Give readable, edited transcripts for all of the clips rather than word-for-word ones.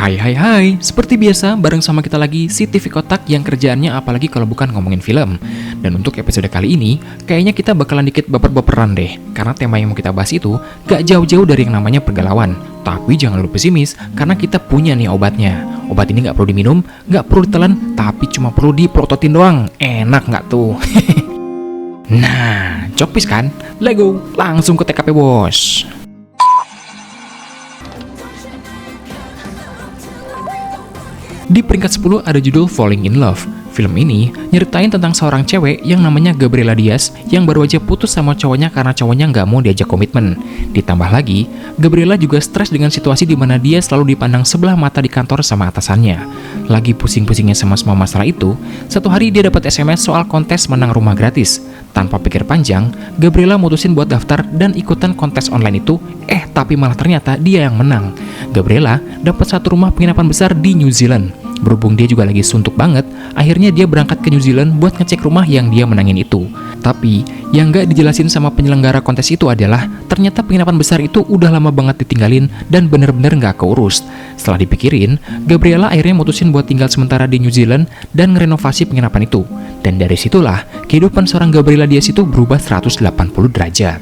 Hai, seperti biasa bareng sama kita lagi si TV Kotak yang kerjaannya apalagi kalau bukan ngomongin film. Dan untuk episode kali ini, kayaknya kita bakalan dikit baper-baperan deh, karena tema yang mau kita bahas itu gak jauh-jauh dari yang namanya pergalauan. Tapi jangan lupa pesimis, karena kita punya nih obatnya. Obat ini gak perlu diminum, gak perlu ditelan, tapi cuma perlu diprototin doang. Enak gak tuh? Nah, copis kan? Lego, langsung ke TKP bos. Di peringkat 10 ada judul Falling in Love. Film ini nyeritain tentang seorang cewek yang namanya Gabriela Diaz yang baru aja putus sama cowoknya karena cowoknya nggak mau diajak komitmen. Ditambah lagi, Gabriela juga stres dengan situasi di mana dia selalu dipandang sebelah mata di kantor sama atasannya. Lagi pusing-pusingnya sama semua masalah itu, satu hari dia dapat SMS soal kontes menang rumah gratis. Tanpa pikir panjang, Gabriela mutusin buat daftar dan ikutan kontes online itu, tapi malah ternyata dia yang menang. Gabriela dapat satu rumah penginapan besar di New Zealand. Berhubung dia juga lagi suntuk banget, akhirnya dia berangkat ke New Zealand buat ngecek rumah yang dia menangin itu. Tapi, yang gak dijelasin sama penyelenggara kontes itu adalah, ternyata penginapan besar itu udah lama banget ditinggalin dan bener-bener gak keurus. Setelah dipikirin, Gabriela akhirnya mutusin buat tinggal sementara di New Zealand dan ngerenovasi penginapan itu. Dan dari situlah, kehidupan seorang Gabriela Diaz itu berubah 180 derajat.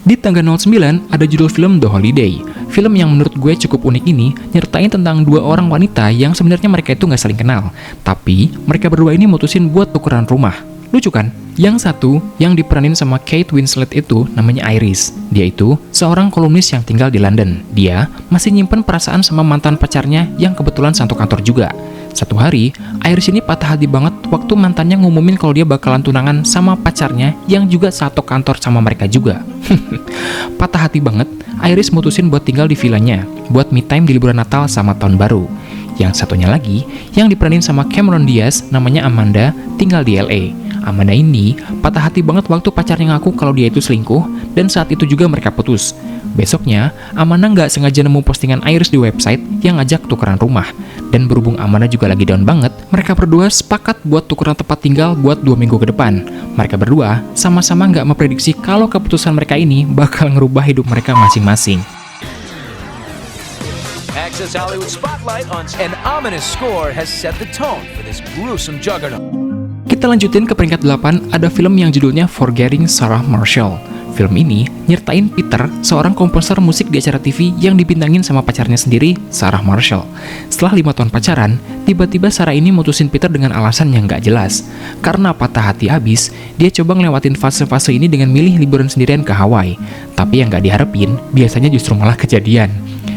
Di tangga 09 ada judul film The Holiday. Film yang menurut gue cukup unik ini nyertain tentang dua orang wanita yang sebenarnya mereka itu nggak saling kenal. Tapi mereka berdua ini mutusin buat tukeran rumah. Lucu kan? Yang satu yang diperanin sama Kate Winslet itu namanya Iris. Dia itu seorang kolumnis yang tinggal di London. Dia masih nyimpen perasaan sama mantan pacarnya yang kebetulan satu kantor juga. Satu hari, Iris ini patah hati banget waktu mantannya ngumumin kalau dia bakalan tunangan sama pacarnya yang juga satu kantor sama mereka juga. Patah hati banget, Iris mutusin buat tinggal di villanya, buat me time di liburan Natal sama Tahun Baru. Yang satunya lagi, yang diperanin sama Cameron Diaz, namanya Amanda, tinggal di LA. Amanda ini patah hati banget waktu pacarnya ngaku kalau dia itu selingkuh, dan saat itu juga mereka putus. Besoknya, Amanda nggak sengaja nemu postingan Iris di website yang ngajak tukeran rumah. Dan berhubung Amanda juga lagi down banget, mereka berdua sepakat buat tukeran tempat tinggal buat 2 minggu ke depan. Mereka berdua sama-sama nggak memprediksi kalau keputusan mereka ini bakal ngerubah hidup mereka masing-masing. Access Hollywood Spotlight on an ominous score has set the tone for this gruesome juggernaut. Kita lanjutin ke peringkat 8, ada film yang judulnya Forgetting Sarah Marshall. Film ini nyertain Peter, seorang komposer musik di acara TV yang dibintangin sama pacarnya sendiri, Sarah Marshall. Setelah 5 tahun pacaran, tiba-tiba Sarah ini mutusin Peter dengan alasan yang gak jelas. Karena patah hati abis, dia coba ngelewatin fase-fase ini dengan milih liburan sendirian ke Hawaii. Tapi yang gak diharapin, biasanya justru malah kejadian.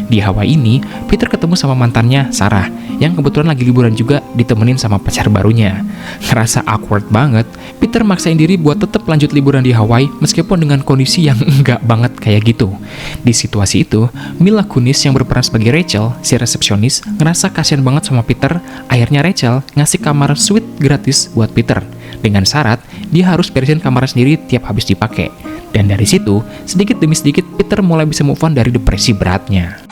Di Hawaii ini, Peter ketemu sama mantannya, Sarah, yang kebetulan lagi liburan juga ditemenin sama pacar barunya. Ngerasa awkward banget, Peter maksain diri buat tetap lanjut liburan di Hawaii meskipun dengan kondisi yang enggak banget kayak gitu. Di situasi itu, Mila Kunis yang berperan sebagai Rachel, si resepsionis, ngerasa kasihan banget sama Peter. Akhirnya Rachel ngasih kamar suite gratis buat Peter. Dengan syarat, dia harus beresin kamar sendiri tiap habis dipakai. Dan dari situ, sedikit demi sedikit Peter mulai bisa move on dari depresi beratnya.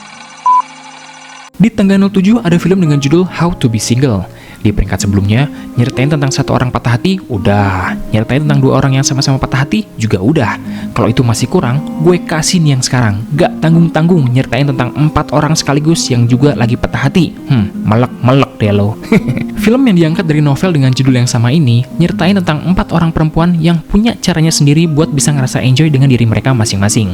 Di tangga 07 ada film dengan judul How to be Single. Di peringkat sebelumnya, nyeritain tentang satu orang patah hati, udah. Nyeritain tentang 2 orang yang sama-sama patah hati, juga udah. Kalau itu masih kurang, gue kasih nih yang sekarang. Gak tanggung-tanggung nyeritain tentang 4 orang sekaligus yang juga lagi patah hati. Melek deh lo. Film yang diangkat dari novel dengan judul yang sama ini, nyeritain tentang 4 orang perempuan yang punya caranya sendiri buat bisa ngerasa enjoy dengan diri mereka masing-masing.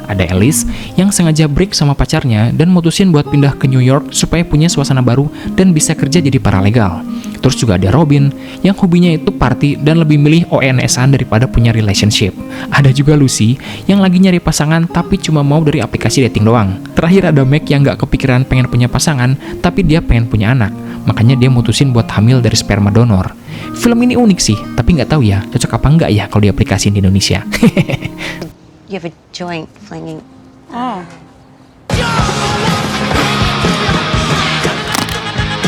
Ada Alice, yang sengaja break sama pacarnya dan mutusin buat pindah ke New York supaya punya suasana baru dan bisa kerja jadi paralegal. Terus juga ada Robin, yang hobinya itu party dan lebih milih ONS-an daripada punya relationship. Ada juga Lucy, yang lagi nyari pasangan tapi cuma mau dari aplikasi dating doang. Terakhir ada Meg yang gak kepikiran pengen punya pasangan, tapi dia pengen punya anak. Makanya dia mutusin buat hamil dari sperma donor. Film ini unik sih, tapi nggak tahu ya cocok apa enggak ya kalau diaplikasiin di Indonesia. You have a joint flinging.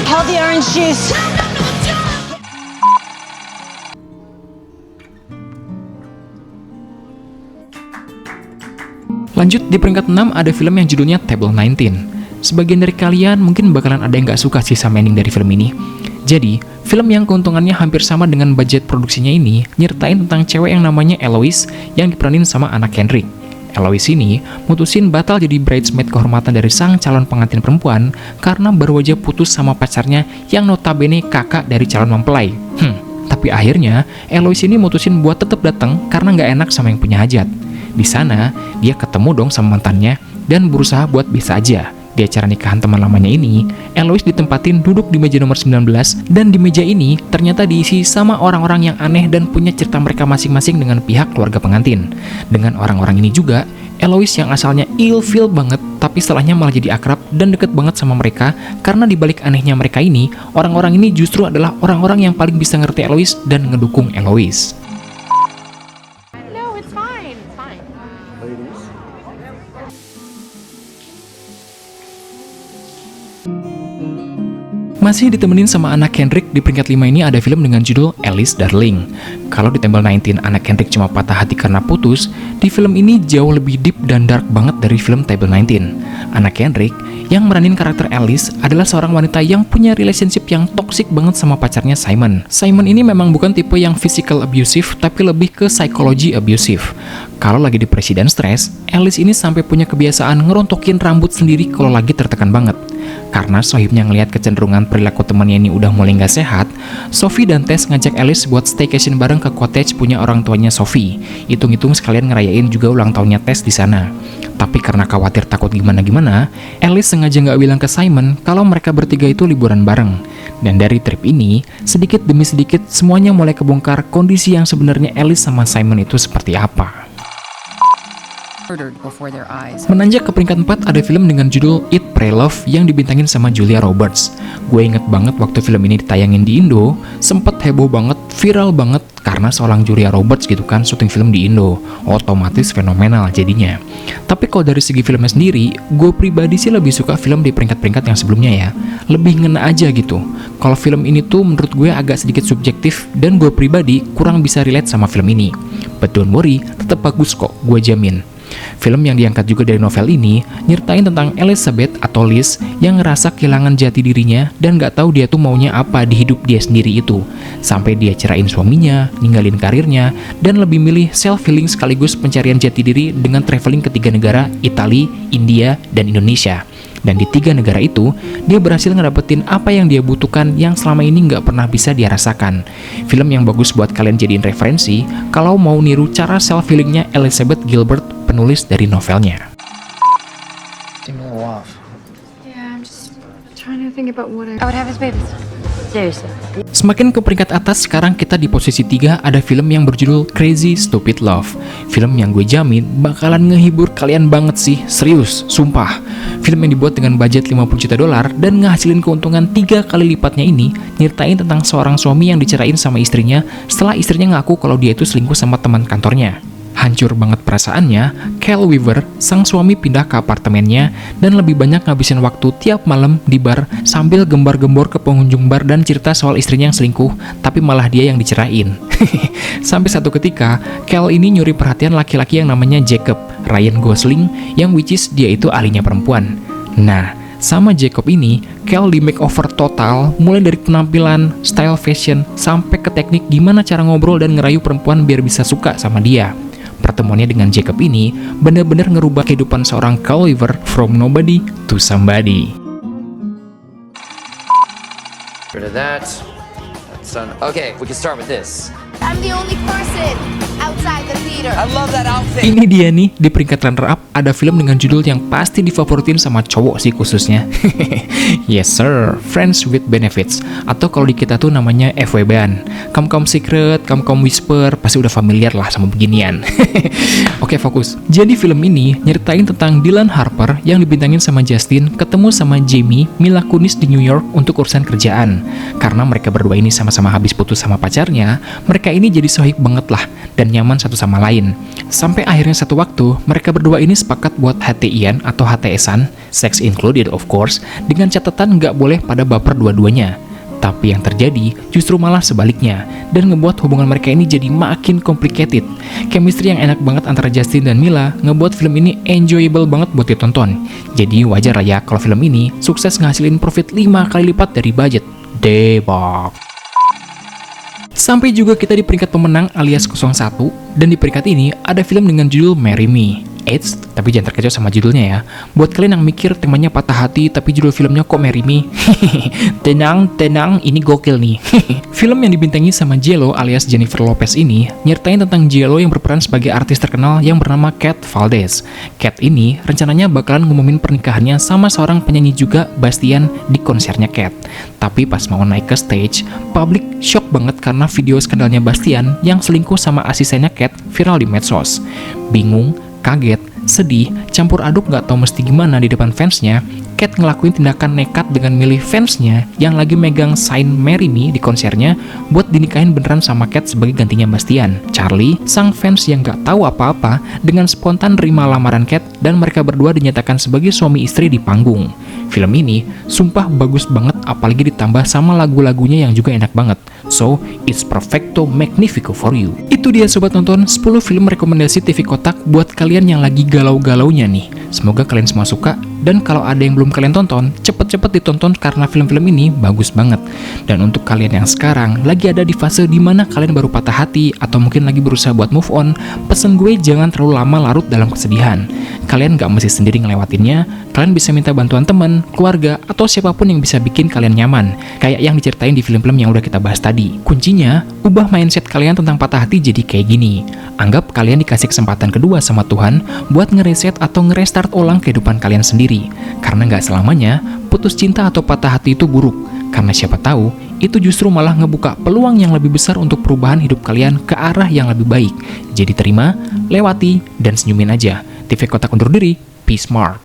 Hold the orange juice. Lanjut di peringkat 6 ada film yang judulnya Table 19. Sebagian dari kalian mungkin bakalan ada yang gak suka sih sama ending dari film ini. Jadi, film yang keuntungannya hampir sama dengan budget produksinya ini nyertain tentang cewek yang namanya Eloise yang diperanin sama anak Henrik. Eloise ini mutusin batal jadi bridesmaid kehormatan dari sang calon pengantin perempuan karena baru aja putus sama pacarnya yang notabene kakak dari calon mempelai. Tapi akhirnya Eloise ini mutusin buat tetap datang karena nggak enak sama yang punya hajat. Di sana dia ketemu dong sama mantannya dan berusaha buat biasa aja. Di acara nikahan teman lamanya ini, Eloise ditempatin duduk di meja nomor 19 dan di meja ini ternyata diisi sama orang-orang yang aneh dan punya cerita mereka masing-masing dengan pihak keluarga pengantin. Dengan orang-orang ini juga, Eloise yang asalnya ilfeel banget tapi setelahnya malah jadi akrab dan deket banget sama mereka karena dibalik anehnya mereka ini, orang-orang ini justru adalah orang-orang yang paling bisa ngerti Eloise dan ngedukung Eloise. No, it's fine. It's fine. Masih ditemenin sama Anna Kendrick, di peringkat 5 ini ada film dengan judul Alice Darling. Kalau di Table 19 Anna Kendrick cuma patah hati karena putus, di film ini jauh lebih deep dan dark banget dari film Table 19. Anna Kendrick yang meranin karakter Alice adalah seorang wanita yang punya relationship yang toxic banget sama pacarnya Simon. Simon ini memang bukan tipe yang physical abusive, tapi lebih ke psychology abusive. Kalau lagi depresi dan stres, Alice ini sampai punya kebiasaan ngerontokin rambut sendiri kalau lagi tertekan banget. Karena sohibnya ngelihat kecenderungan perilaku temannya ini udah mulai nggak sehat, Sophie dan Tess ngajak Alice buat staycation bareng ke cottage punya orang tuanya Sophie. Hitung-hitung sekalian ngerayain juga ulang tahunnya Tess di sana. Tapi karena khawatir takut gimana-gimana, Alice sengaja nggak bilang ke Simon kalau mereka bertiga itu liburan bareng. Dan dari trip ini, sedikit demi sedikit semuanya mulai kebongkar kondisi yang sebenarnya Alice sama Simon itu seperti apa. Menanjak ke peringkat 4 ada film dengan judul Eat, Pray, Love yang dibintangin sama Julia Roberts. Gue inget banget waktu film ini ditayangin di Indo, sempet heboh banget, viral banget karena seorang Julia Roberts gitu kan syuting film di Indo, otomatis fenomenal jadinya. Tapi kalau dari segi filmnya sendiri, gue pribadi sih lebih suka film di peringkat-peringkat yang sebelumnya ya, lebih ngena aja gitu. Kalau film ini tuh menurut gue agak sedikit subjektif dan gue pribadi kurang bisa relate sama film ini. But don't worry, tetap bagus kok, gue jamin. Film yang diangkat juga dari novel ini nyertain tentang Elizabeth atau Liz yang ngerasa kehilangan jati dirinya dan gak tahu dia tuh maunya apa di hidup dia sendiri itu. Sampai dia cerain suaminya, ninggalin karirnya, dan lebih milih self-healing sekaligus pencarian jati diri dengan traveling ke 3 negara, Italia, India, dan Indonesia. Dan di 3 negara itu, dia berhasil ngedapetin apa yang dia butuhkan yang selama ini nggak pernah bisa dia rasakan. Film yang bagus buat kalian jadiin referensi kalau mau niru cara self-healingnya Elizabeth Gilbert, penulis dari novelnya. Yeah, I'm just trying to think about what I would have his babies. Seriously. Semakin ke peringkat atas, sekarang kita di posisi 3 ada film yang berjudul Crazy Stupid Love. Film yang gue jamin bakalan ngehibur kalian banget sih, serius, sumpah. Film yang dibuat dengan budget $50 juta dan ngehasilin keuntungan 3 kali lipatnya ini nyertain tentang seorang suami yang dicerain sama istrinya setelah istrinya ngaku kalau dia itu selingkuh sama teman kantornya. Hancur banget perasaannya, Cal Weaver, sang suami pindah ke apartemennya dan lebih banyak ngabisin waktu tiap malam di bar sambil gembar-gembor ke pengunjung bar dan cerita soal istrinya yang selingkuh, tapi malah dia yang dicerain. Sampai satu ketika, Cal ini nyuri perhatian laki-laki yang namanya Jacob, Ryan Gosling, yang which is dia itu ahlinya perempuan. Nah, sama Jacob ini, Cal di makeover total, mulai dari penampilan, style fashion, sampai ke teknik gimana cara ngobrol dan ngerayu perempuan biar bisa suka sama dia. Pertemuannya dengan Jacob ini benar-benar ngerubah kehidupan seorang Cal Weaver from nobody to somebody. Rid of that. That's done. Okay, we can start with this. I'm the only person outside the theater. I love that outfit. Ini dia nih, di peringkat runner up ada film dengan judul yang pasti difavoritin sama cowok sih khususnya. Yes sir, Friends with Benefits, atau kalau di kita tuh namanya FWB-an. Come Secret, Come Whisper, pasti udah familiar lah sama beginian. Oke, fokus. Jadi film ini nyeritain tentang Dylan Harper yang dibintangin sama Justin ketemu sama Jamie Mila Kunis di New York untuk urusan kerjaan. Karena mereka berdua ini sama-sama habis putus sama pacarnya, mereka ini jadi sohib banget lah dan nyaman satu sama lain. Sampai akhirnya satu waktu, mereka berdua ini sepakat buat HTI-an atau HTS-an, sex included of course, dengan catatan nggak boleh pada baper dua-duanya. Tapi yang terjadi justru malah sebaliknya, dan ngebuat hubungan mereka ini jadi makin complicated. Chemistry yang enak banget antara Justin dan Mila ngebuat film ini enjoyable banget buat ditonton. Jadi wajar lah ya kalau film ini sukses ngasilin profit 5 kali lipat dari budget. Debak. Sampai juga kita di peringkat pemenang alias 01, dan di peringkat ini ada film dengan judul Marry Me. Eits, tapi jangan terkecoh sama judulnya ya. Buat kalian yang mikir temanya patah hati tapi judul filmnya kok Marry Me, tenang, ini gokil nih. Film yang dibintangi sama J.Lo alias Jennifer Lopez ini nyertain tentang J.Lo yang berperan sebagai artis terkenal yang bernama Kat Valdez. Kat ini rencananya bakalan ngumumin pernikahannya sama seorang penyanyi juga, Bastian, di konsernya Kat. Tapi pas mau naik ke stage, publik shock banget karena video skandalnya Bastian yang selingkuh sama asistennya Kat viral di medsos. Bingung, kaget, sedih, campur aduk gak tahu mesti gimana di depan fansnya, Kat ngelakuin tindakan nekat dengan milih fansnya yang lagi megang sign Marry Me di konsernya buat dinikahin beneran sama Kat sebagai gantinya Bastian. Charlie, sang fans yang gak tahu apa-apa, dengan spontan nerima lamaran Kat dan mereka berdua dinyatakan sebagai suami istri di panggung. Film ini sumpah bagus banget, apalagi ditambah sama lagu-lagunya yang juga enak banget. So, it's perfecto magnifico for you. Itu dia sobat nonton, 10 film rekomendasi TV Kotak buat kalian yang lagi galau-galaunya nih. Semoga kalian semua suka, dan kalau ada yang belum kalian tonton, cepet-cepet ditonton karena film-film ini bagus banget. Dan untuk kalian yang sekarang lagi ada di fase dimana kalian baru patah hati atau mungkin lagi berusaha buat move on, pesen gue jangan terlalu lama larut dalam kesedihan. Kalian gak mesti sendiri ngelewatinnya, kalian bisa minta bantuan teman, keluarga, atau siapapun yang bisa bikin kalian nyaman, kayak yang diceritain di film-film yang udah kita bahas tadi. Kuncinya, ubah mindset kalian tentang patah hati jadi kayak gini. Anggap kalian dikasih kesempatan kedua sama Tuhan buat ngereset atau ngerestart ulang kehidupan kalian sendiri. Karena gak selamanya putus cinta atau patah hati itu buruk. Karena siapa tahu, itu justru malah ngebuka peluang yang lebih besar untuk perubahan hidup kalian ke arah yang lebih baik. Jadi terima, lewati, dan senyumin aja. TV Kotak undur diri, peace mark.